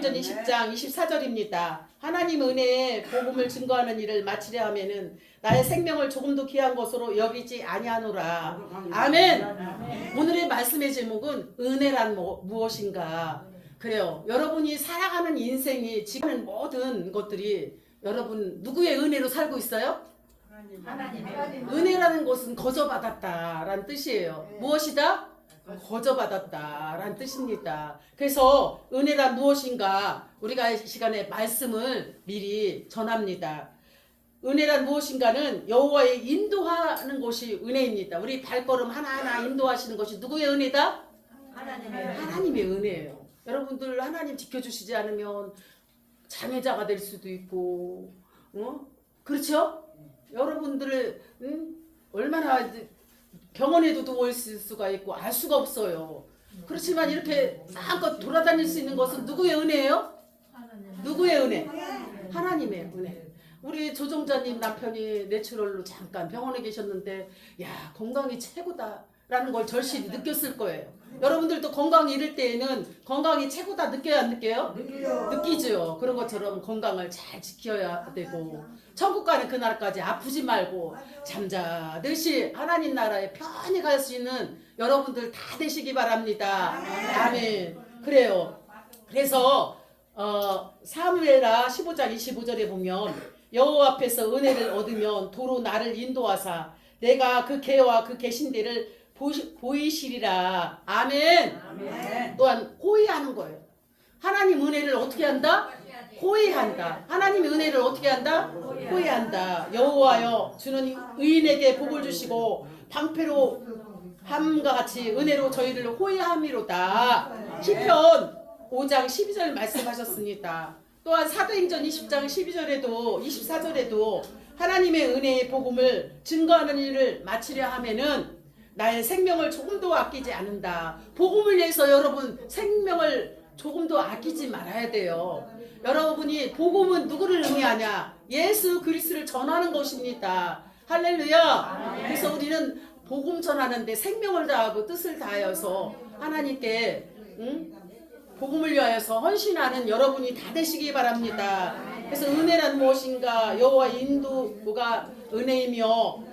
사도행전 20장 24절입니다. 하나님 은혜의 복음을 증거하는 일을 마치려 하면은 나의 생명을 조금도 귀한 것으로 여기지 아니하노라. 아멘. 오늘의 말씀의 제목은 은혜란 무엇인가. 그래요. 여러분이 살아가는 인생이 지금 모든 것들이 여러분 누구의 은혜로 살고 있어요? 하나님의 은혜라는 것은 거저받았다라는 뜻이에요. 무엇이다? 거저받았다라는 뜻입니다. 그래서 은혜란 무엇인가 우리가 이 시간에 말씀을 미리 전합니다. 은혜란 무엇인가는 여호와의 인도하는 것이 은혜입니다. 우리 발걸음 하나하나 인도하시는 것이 누구의 은혜다? 하나님의 은혜예요. 여러분들 하나님 지켜주시지 않으면 장애자가 될 수도 있고, 그렇죠? 여러분들을 얼마나 병원에도 누워 있을 수가 있고 알 수가 없어요. 그렇지만 이렇게 마음껏 돌아다닐 수 있는 것은 누구의 은혜예요? 누구의 은혜? 하나님의 은혜. 우리 조정자님 남편이 내추럴로 잠깐 병원에 계셨는데 야 건강이 최고다라는 걸 절실히 느꼈을 거예요. 여러분들도 건강이 이럴 때에는 건강이 최고다 느껴야 안 느껴요? 느끼죠. 그런 것처럼 건강을 잘 지켜야 되고 천국 가는 그날까지 아프지 말고 잠자듯이 하나님 나라에 편히 갈 수 있는 여러분들 다 되시기 바랍니다. 아멘. 그래요. 그래서 사무엘하 15장 25절에 보면 여호와 앞에서 은혜를 얻으면 도로 나를 인도하사 내가 그 계와 그 계신대를 보이시리라. 아멘. 아멘. 또한 호의하는 거예요. 하나님 은혜를 어떻게 한다? 호의한다. 하나님의 은혜를 어떻게 한다? 호의한다. 여호와여 주는 의인에게 복을 주시고 방패로 함과 같이 은혜로 저희를 호의함이로다. 시편 5장 12절 말씀하셨습니다. 또한 사도행전 20장 12절에도 24절에도 하나님의 은혜의 복음을 증거하는 일을 마치려 하면은 나의 생명을 조금도 아끼지 않는다. 복음을 위해서 여러분 생명을 조금도 아끼지 말아야 돼요. 여러분이 복음은 누구를 의미하냐? 예수 그리스도를 전하는 것입니다. 할렐루야. 그래서 우리는 복음 전하는데 생명을 다하고 뜻을 다하여서 하나님께 복음을 위하여서 헌신하는 여러분이 다 되시기 바랍니다. 그래서 은혜란 무엇인가? 여호와의 인도가 은혜이며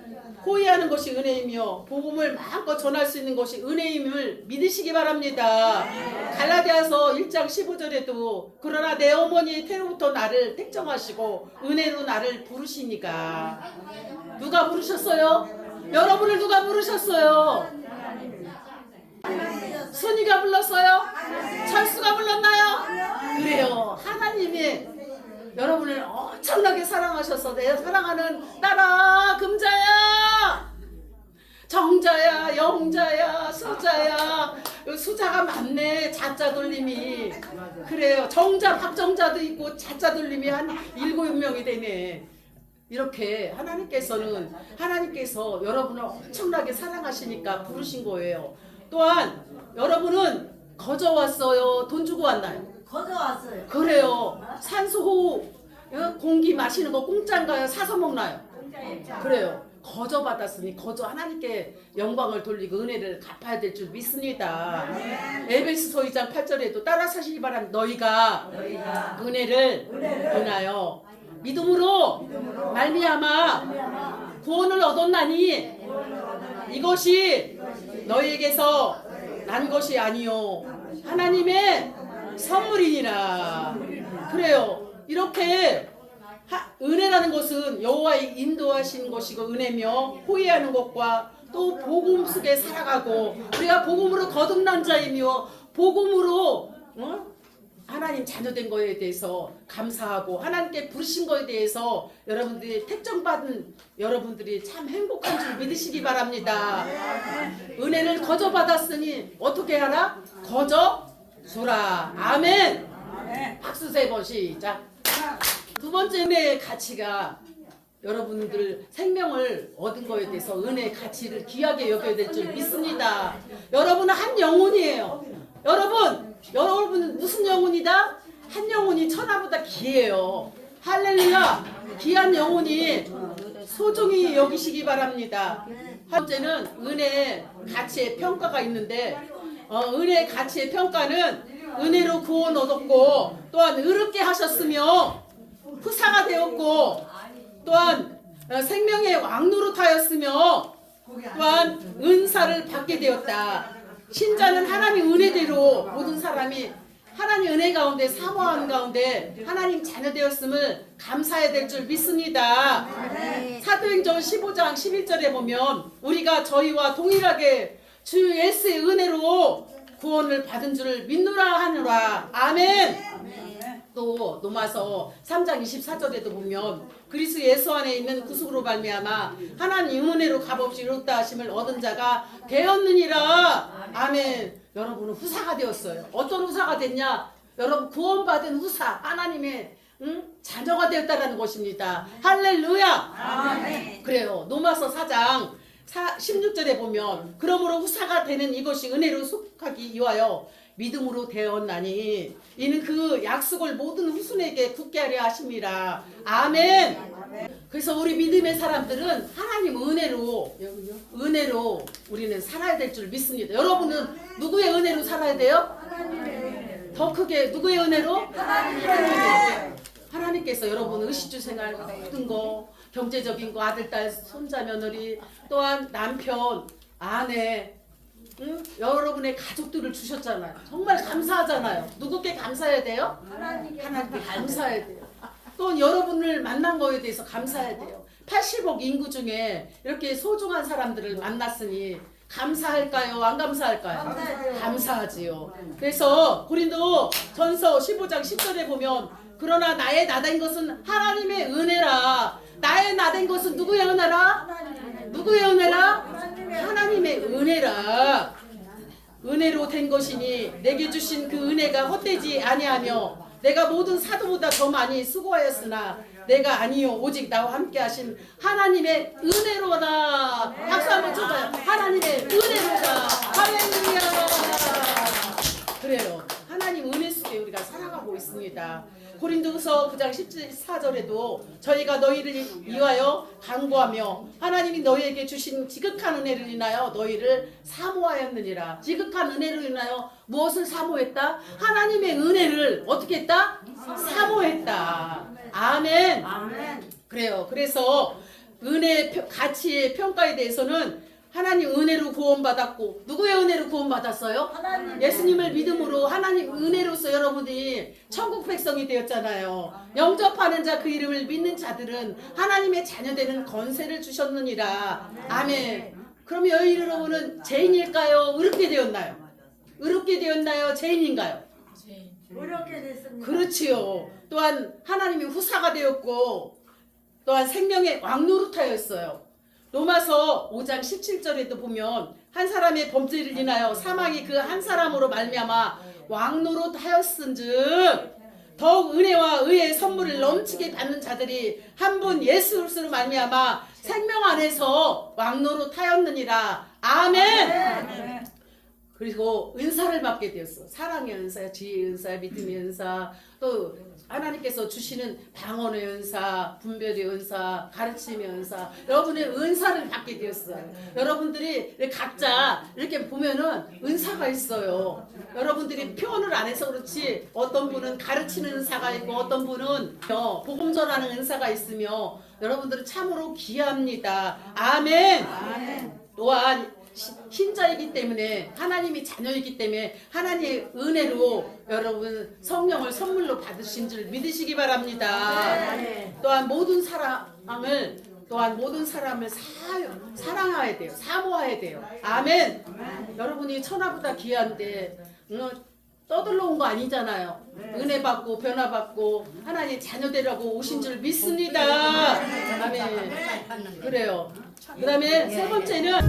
호의하는 것이 은혜이며 복음을 마음껏 전할 수 있는 것이 은혜임을 믿으시기 바랍니다. 갈라디아서 1장 15절에도 그러나 내 어머니의 태로부터 나를 택정하시고 은혜로 나를 부르시니까. 누가 부르셨어요? 여러분을 누가 부르셨어요? 순이가 불렀어요? 철수가 불렀나요? 그래요. 하나님이 여러분을 엄청나게 사랑하셔서 내 사랑하는 딸아 금자야 정자야 영자야 수자야 수자가 많네. 자자 돌림이 그래요. 정자 박정자도 있고 자자 돌림이 한 7명이 되네. 이렇게 하나님께서 여러분을 엄청나게 사랑하시니까 부르신 거예요. 또한 여러분은 거저 왔어요? 돈 주고 왔나요? 거저 왔어요. 그래요. 산소호흡 공기 마시는 거 공짜인가요? 사서 먹나요? 그래요. 거저 받았으니 거저 하나님께 영광을 돌리고 은혜를 갚아야 될 줄 믿습니다. 에베소서 2장 8절에도 따라 사시기 바란 너희가 은혜를 인하여 믿음으로 말미암아 구원을 얻었나니 이것이 너희에게서 난 것이 아니요 하나님의 선물이니라. 그래요. 이렇게 은혜라는 것은 여호와의 인도하신 것이고 은혜며 호의하는 것과 또 복음 속에 살아가고 우리가 복음으로 거듭난 자이며 복음으로 하나님 자녀된 거에 대해서 감사하고 하나님께 부르신 거에 대해서 여러분들이 택정받은 여러분들이 참 행복한 줄 믿으시기 바랍니다. 은혜를 거저 받았으니 어떻게 하라? 거저 주라. 아멘. 박수 3번 시작. 두 번째 은혜의 가치가 여러분들 생명을 얻은 거에 대해서 은혜의 가치를 귀하게 여겨야 될 줄 믿습니다. 여러분은 한 영혼이에요. 여러분은 무슨 영혼이다? 한 영혼이 천하보다 귀해요. 할렐루야. 귀한 영혼이 소중히 여기시기 바랍니다. 한 번째는 은혜의 가치의 평가가 있는데 은혜의 가치의 평가는 은혜로 구원 얻었고 또한 의롭게 하셨으며 후사가 되었고 또한 생명의 왕노릇하였으며 또한 은사를 받게 되었다. 신자는 하나님 은혜대로 모든 사람이 하나님 은혜 가운데 사모하는 가운데 하나님 자녀 되었음을 감사해야 될 줄 믿습니다. 사도행전 15장 11절에 보면 우리가 저희와 동일하게 주 예수의 은혜로 구원을 받은 줄을 믿노라 하노라. 아멘. 또 로마서 3장 24절에도 보면 그리스도 예수 안에 있는 구속으로 말미암아 하나님 은혜로 값없이 이롭다 하심을 얻은 자가 되었느니라. 아멘. 여러분은 후사가 되었어요. 어떤 후사가 됐냐? 여러분 구원받은 후사 하나님의 자녀가 되었다라는 것입니다. 할렐루야. 아멘. 그래요. 로마서 4장 16절에 보면 그러므로 후사가 되는 이것이 은혜로 속하기 위하여 믿음으로 되었나니 이는 그 약속을 모든 후손에게 굳게 하려 하심이라. 아멘. 그래서 우리 믿음의 사람들은 하나님 은혜로 우리는 살아야 될 줄 믿습니다. 여러분은 누구의 은혜로 살아야 돼요? 더 크게 누구의 은혜로? 하나님께서 여러분 의식주 생활 모든 거 경제적인 거 아들 딸 손자 며느리 또한 남편 아내 여러분의 가족들을 주셨잖아요. 정말 감사하잖아요. 누구께 감사해야 돼요? 하나님께 감사해야 돼요. 또 여러분을 만난 거에 대해서 감사해야 돼요. 80억 인구 중에 이렇게 소중한 사람들을 만났으니 감사할까요? 안 감사할까요? 감사하지요. 그래서 고린도 전서 15장 10절에 보면 그러나 나의 나된 것은 하나님의 은혜라. 나의 나된 것은 누구의 은혜라? 누구의 은혜라? 하나님의 은혜라. 은혜로 된 것이니 내게 주신 그 은혜가 헛되지 아니하며 내가 모든 사도보다 더 많이 수고하였으나 내가 아니요 오직 나와 함께 하신 하나님의 은혜로다. 박수 한번 쳐봐요. 하나님의 은혜로다. 할렐루야. 그래요. 하나님 은혜 속에 우리가 살아가고 있습니다. 고린도서 9장 14절에도 저희가 너희를 위하여 간구하며 하나님이 너희에게 주신 지극한 은혜를 인하여 너희를 사모하였느니라. 지극한 은혜를 인하여 무엇을 사모했다? 하나님의 은혜를 어떻게 했다? 사모했다. 아멘. 그래요. 그래서 은혜의 가치의 평가에 대해서는 하나님 은혜로 구원받았고 누구의 은혜로 구원받았어요? 예수님을 믿음으로 하나님 은혜로서 여러분이 천국 백성이 되었잖아요. 영접하는 자 그 이름을 믿는 자들은 하나님의 자녀되는 건세를 주셨느니라. 아멘. 그럼 여러분은 죄인일까요? 의롭게 되었나요? 의롭게 되었나요? 죄인인가요? 의롭게 됐습니다. 그렇지요. 또한 하나님의 후사가 되었고 또한 생명의 왕노릇하였어요. 로마서 5장 17절에도 보면 한 사람의 범죄를 인하여 사망이 그 한 사람으로 말미암아 왕노릇하였은즉 더욱 은혜와 의의 선물을 넘치게 받는 자들이 한 분 예수 그리스도로 말미암아 생명 안에서 왕노릇하였느니라. 아멘. 그리고 은사를 받게 되었어. 사랑의 은사, 지혜의 은사, 믿음의 은사, 또 하나님께서 주시는 방언의 은사, 분별의 은사, 가르침의 은사, 여러분의 은사를 받게 되었어요. 여러분들이 각자 이렇게 보면은 은사가 있어요. 여러분들이 표현을 안 해서 그렇지 어떤 분은 가르치는 은사가 있고 어떤 분은 복음 전하는 은사가 있으며 여러분들은 참으로 귀합니다. 아멘. 또한 신자이기 때문에 하나님이 자녀이기 때문에 하나님의 은혜로 여러분 성령을 선물로 받으신 줄 믿으시기 바랍니다. 또한 모든 사람을 사랑해야 돼요. 사모해야 돼요. 아멘. 여러분이 천하보다 귀한데 떠들러 온 거 아니잖아요. 은혜 받고 변화 받고 하나님 자녀 되라고 오신 줄 믿습니다. 아멘. 그래요. 그 다음에 세 번째는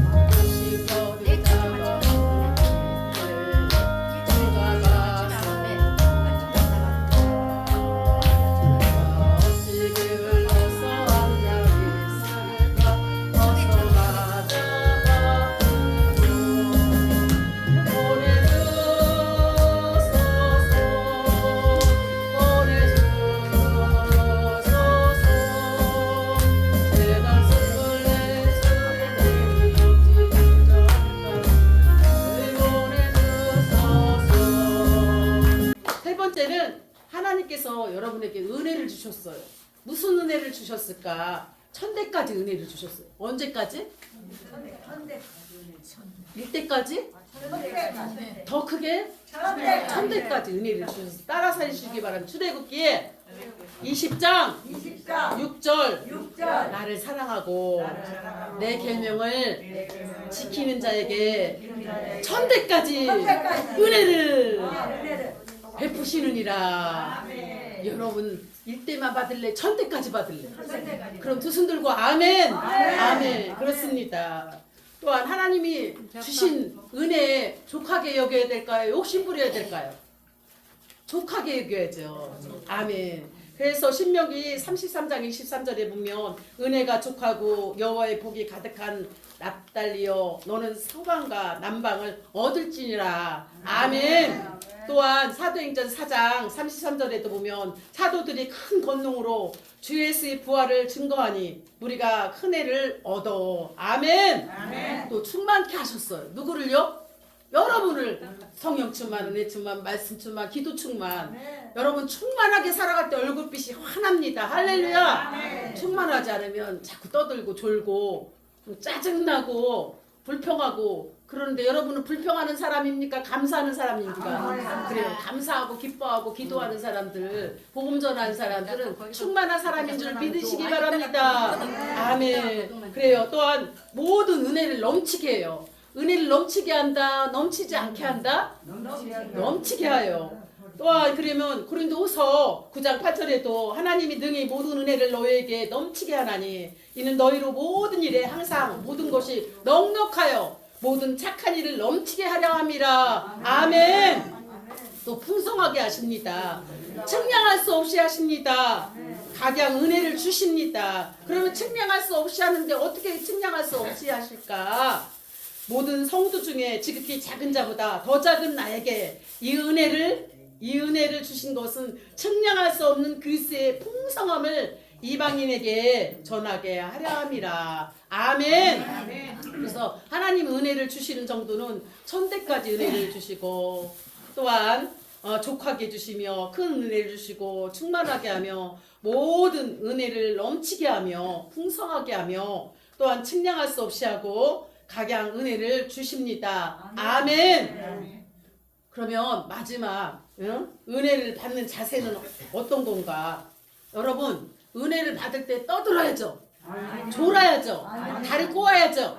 하나님께서 여러분에게 은혜를 주셨어요. 무슨 은혜를 주셨을까? 천대까지 은혜를 주셨어요. 언제까지? 일대까지? 더 크게? 천대까지 은혜를 주셨어요. 따라서 해주시기 바랍니다. 출애굽기에 20장 6절 나를 사랑하고 내 계명을 지키는 자에게 천대까지 은혜를 베푸시느니라. 여러분 1대만 받을래? 천대까지 받을래? 그럼 두 손 들고 아멘. 아멘. 그렇습니다. 또한 하나님이 주신 은혜 족하게 여겨야 될까요? 욕심부려야 될까요? 족하게 여겨야죠. 아멘. 그래서 신명기 33장 23절에 보면 은혜가 족하고 여호와의 복이 가득한 납달리여 너는 서방과 남방을 얻을지니라. 아멘. 또한 사도행전 4장 33절에도 보면 사도들이 큰 권능으로 주 예수의 부활을 증거하니 우리가 큰 애를 얻어. 아멘. 또 충만케 하셨어요. 누구를요? 여러분을. 성령 충만, 은혜 충만, 말씀 충만, 기도 충만. 여러분 충만하게 살아갈 때 얼굴빛이 환합니다. 할렐루야. 충만하지 않으면 자꾸 떠들고 졸고 짜증나고 불평하고. 그런데 여러분은 불평하는 사람입니까? 감사하는 사람입니까? 그래요. 감사하고 기뻐하고 기도하는 사람들, 복음 전하는 사람들은 충만한 사람인 줄 믿으시기 바랍니다. 아멘. 그래요. 또한 모든 은혜를 넘치게 해요. 은혜를 넘치게 한다. 넘치지 않게 한다. 넘치게 하여. 또한 그러면 고린도후서 9장 8절에도 하나님이 능히 모든 은혜를 너희에게 넘치게 하나니 이는 너희로 모든 일에 항상 모든 것이 넉넉하여 모든 착한 일을 넘치게 하려 함이라. 아멘. 또 풍성하게 하십니다. 측량할 수 없이 하십니다. 각양 은혜를 주십니다. 그러면 측량할 수 없이 하는데 어떻게 측량할 수 없이 하실까? 모든 성도 중에 지극히 작은 자보다 더 작은 나에게 이 은혜를 주신 것은 측량할 수 없는 그리스의 풍성함을 이방인에게 전하게 하려 함이라. 아멘. 그래서 하나님 은혜를 주시는 정도는 천대까지 은혜를 주시고 또한 족하게 주시며 큰 은혜를 주시고 충만하게 하며 모든 은혜를 넘치게 하며 풍성하게 하며 또한 측량할 수 없이 하고 각양 은혜를 주십니다. 아멘. 그러면 마지막 은혜를 받는 자세는 어떤 건가? 여러분 은혜를 받을 때 떠들어야죠. 졸아야죠. 다리 꼬아야죠.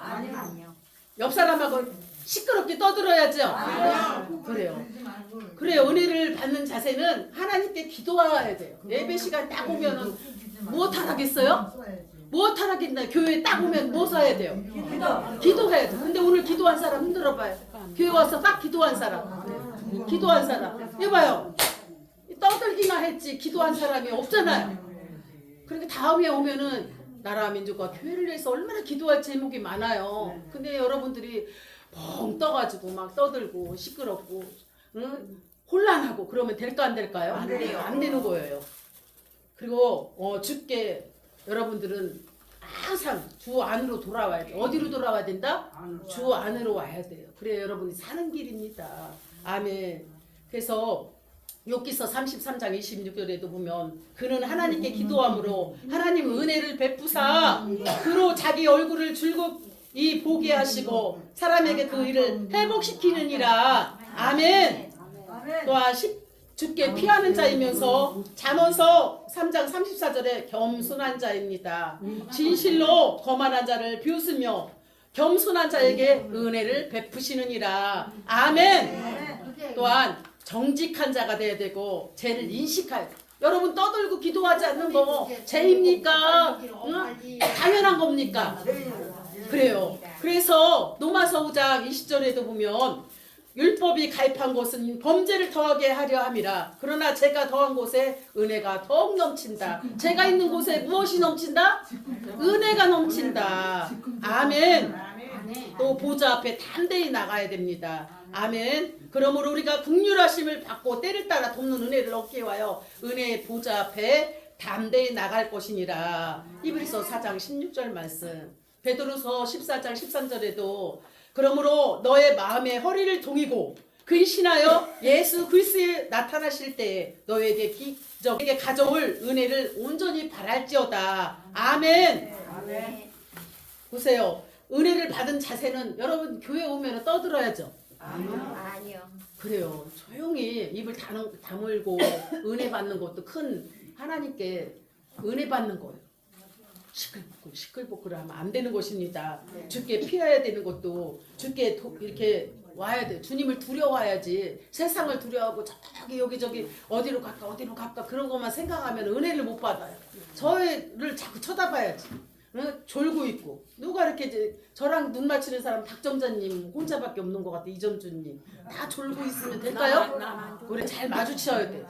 옆 사람하고 시끄럽게 떠들어야죠. 그래요. 그래요. 은혜를 받는 자세는 하나님께 기도해야 돼요. 예배 시간 딱 오면은 무엇 하라겠어요? 무엇 하라겠나? 교회 딱 오면 뭐 해야 돼요? 기도해야 돼요. 근데 오늘 기도한 사람 흔들어봐요. 교회 와서 딱 기도한 사람. 기도한 사람. 이봐요. 떠들기만 했지 기도한 사람이 없잖아요. 그러니까 다음에 오면은 나라 민족과 교회를 위해서 얼마나 기도할 제목이 많아요. 근데 여러분들이 뻥 떠가지고 막 떠들고 시끄럽고 혼란하고 그러면 될까 안 될까요? 안 돼요. 안 되는 거예요. 그리고 주께 여러분들은 항상 주 안으로 돌아와야 돼요. 어디로 돌아와야 된다? 주 안으로 와야 돼요. 그래야 여러분이 사는 길입니다. 아멘. 그래서 욥기서 33장 26절에도 보면 그는 하나님께 기도함으로 하나님 은혜를 베푸사 그로 자기 얼굴을 즐겁이 보게 하시고 사람에게 그 일을 회복시키느니라. 아멘. 또한 주께 피하는 자이면서 잠언서 3장 34절에 겸손한 자입니다. 진실로 거만한 자를 비웃으며 겸손한 자에게 은혜를 베푸시느니라. 아멘. 또한 정직한 자가 돼야 되고 죄를 인식할. 여러분 떠들고 기도하지 않는 거 죄입니까? 응? 당연한 겁니까? 그래요. 그래서 로마서 5장 20절에도 보면 율법이 가입한 곳은 범죄를 더하게 하려 함이라. 그러나 죄가 더한 곳에 은혜가 더욱 넘친다. 죄가 있는 곳에 무엇이 넘친다? 은혜가 넘친다. 아멘. 또 보좌 앞에 담대히 나가야 됩니다. 아멘. 그러므로 우리가 긍휼하심을 받고 때를 따라 돕는 은혜를 얻게 하여 은혜의 보좌 앞에 담대히 나갈 것이니라. 히브리서 4장 16절 말씀. 베드로서 14장 13절에도 그러므로 너의 마음에 허리를 동이고 근신하여 예수 그리스도에 나타나실 때 너에게 기적에게 가져올 은혜를 온전히 바랄지어다. 아멘. 네. 보세요. 은혜를 받은 자세는 여러분 교회 오면 떠들어야죠. 아니요. 그래요. 조용히 입을 다물고 은혜 받는 것도 큰 하나님께 은혜 받는 거예요. 시끌벅글 하면 안 되는 것입니다. 주께 피해야 되는 것도 주께 이렇게 와야 돼. 주님을 두려워해야지. 세상을 두려워하고 저기 여기저기 어디로 갈까 그런 것만 생각하면 은혜를 못 받아요. 저를 자꾸 쳐다봐야지. 응? 졸고 있고 누가 이렇게 이제 저랑 눈 맞추는 사람 박정자님 혼자밖에 없는 것 같아. 이점주님 다 졸고 있으면 될까요? 우리 잘 마주쳐야 돼.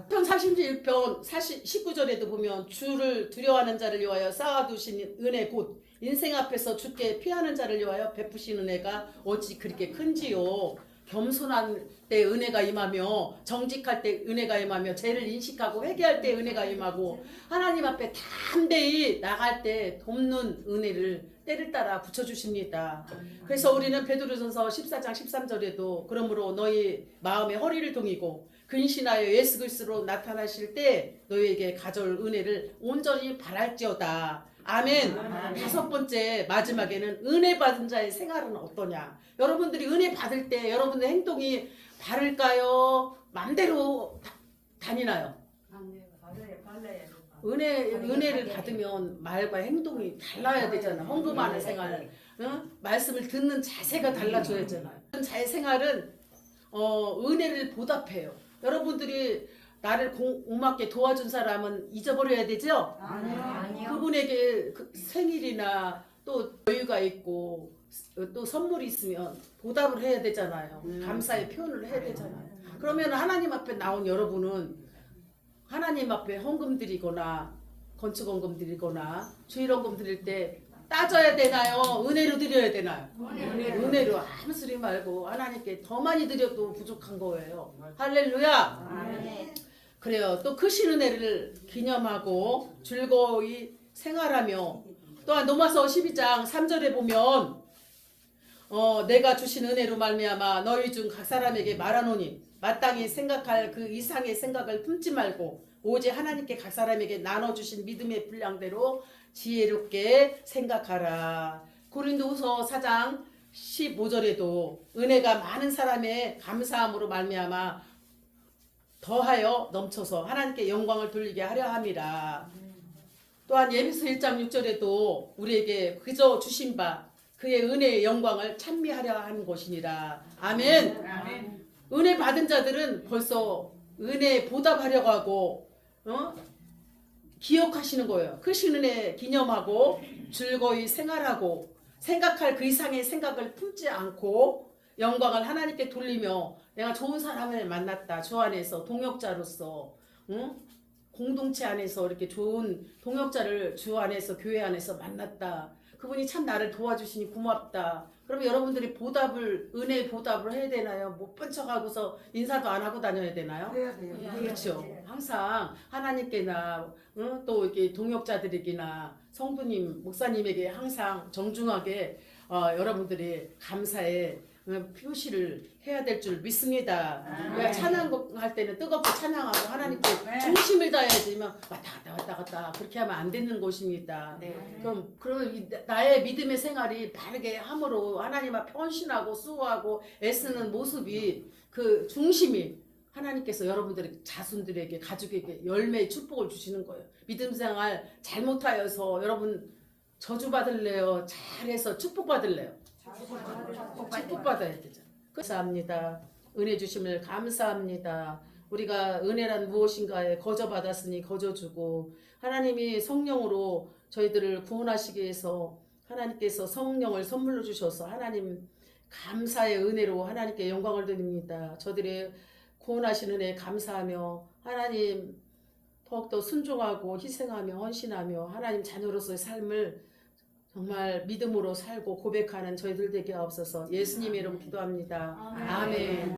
편 41편 19절에도 보면 주를 두려워하는 자를 위하여 쌓아두신 은혜 곧 인생 앞에서 주께 피하는 자를 위하여 베푸신 은혜가 어찌 그렇게 큰지요. 겸손한 때 은혜가 임하며 정직할 때 은혜가 임하며 죄를 인식하고 회개할 때 은혜가 임하고 하나님 앞에 담대히 나갈 때 돕는 은혜를 때를 따라 붙여주십니다. 그래서 우리는 베드로전서 14장 13절에도 그러므로 너희 마음에 허리를 동이고 근신하여 예수 그리스도로 나타나실 때 너희에게 가져올 은혜를 온전히 바랄지어다. 아멘. 다섯 번째 마지막에는 은혜 받은 자의 생활은 어떠냐. 여러분들이 은혜 받을 때 여러분의 행동이 바를까요? 맘대로 다니나요? 은혜를 받으면 말과 행동이 달라야 되잖아. 헌금하는 생활, 응? 말씀을 듣는 자세가 달라져야잖아요. 자의 생활은 은혜를 보답해요. 여러분들이 나를 고맙게 도와준 사람은 잊어버려야 되죠? 아니요. 그분에게 생일이나 또 여유가 있고 또 선물이 있으면 보답을 해야 되잖아요. 감사의 표현을 해야 되잖아요. 그러면 하나님 앞에 나온 여러분은 하나님 앞에 헌금 드리거나 건축헌금 드리거나 주일헌금 드릴 때 따져야 되나요? 은혜로 드려야 되나요? 은혜로 아무 소리 말고 하나님께 더 많이 드려도 부족한 거예요. 할렐루야. 네. 그래요. 또 크신 은혜를 기념하고 즐거이 생활하며 또한 로마서 12장 3절에 보면 내가 주신 은혜로 말미암아 너희 중 각 사람에게 말하노니 마땅히 생각할 그 이상의 생각을 품지 말고 오직 하나님께 각 사람에게 나눠주신 믿음의 분량대로 지혜롭게 생각하라. 고린도후서 4장 15절에도 은혜가 많은 사람의 감사함으로 말미암아 더하여 넘쳐서 하나님께 영광을 돌리게 하려 함이라. 또한 예비서 1장 6절에도 우리에게 그저 주신 바 그의 은혜의 영광을 찬미하려 하는 것이니라. 아멘. 아멘. 은혜 받은 자들은 벌써 은혜 보답하려고 하고 기억하시는 거예요. 크신 은혜 기념하고 즐거이 생활하고 생각할 그 이상의 생각을 품지 않고 영광을 하나님께 돌리며 내가 좋은 사람을 만났다. 주 안에서 동역자로서 공동체 안에서 이렇게 좋은 동역자를 주 안에서 교회 안에서 만났다. 그분이 참 나를 도와주시니 고맙다. 그러면 여러분들이 보답을 은혜의 보답을 해야 되나요? 못 본 척하고서 인사도 안 하고 다녀야 되나요? 해야 돼요. 그렇죠. 항상 하나님께나 또 이렇게 동역자들에게나 성도님, 목사님에게 항상 정중하게 여러분들이 감사의 표시를 해야 될 줄 믿습니다. 우리가 찬양할 때는 뜨겁게 찬양하고 하나님께 중심을 다해야지만 왔다 갔다 그렇게 하면 안 되는 것입니다. 그럼 나의 믿음의 생활이 바르게 함으로 하나님 앞에 헌신하고 수고하고 애쓰는 모습이 그 중심이 하나님께서 여러분들의 자손들에게 가족에게 열매의 축복을 주시는 거예요. 믿음 생활 잘못하여서 여러분 저주받을래요? 잘해서 축복받을래요? 축복받아야 되죠. 감사합니다. 은혜 주심을 감사합니다. 우리가 은혜란 무엇인가에 거저받았으니 거저주고 하나님이 성령으로 저희들을 구원하시기 위해서 하나님께서 성령을 선물로 주셔서 하나님 감사의 은혜로 하나님께 영광을 드립니다. 저들의 구원하신 은혜에 감사하며 하나님 더욱더 순종하고 희생하며 헌신하며 하나님 자녀로서의 삶을 정말 믿음으로 살고 고백하는 저희들 되게 하옵소서. 예수님의 이름 기도합니다. 아멘.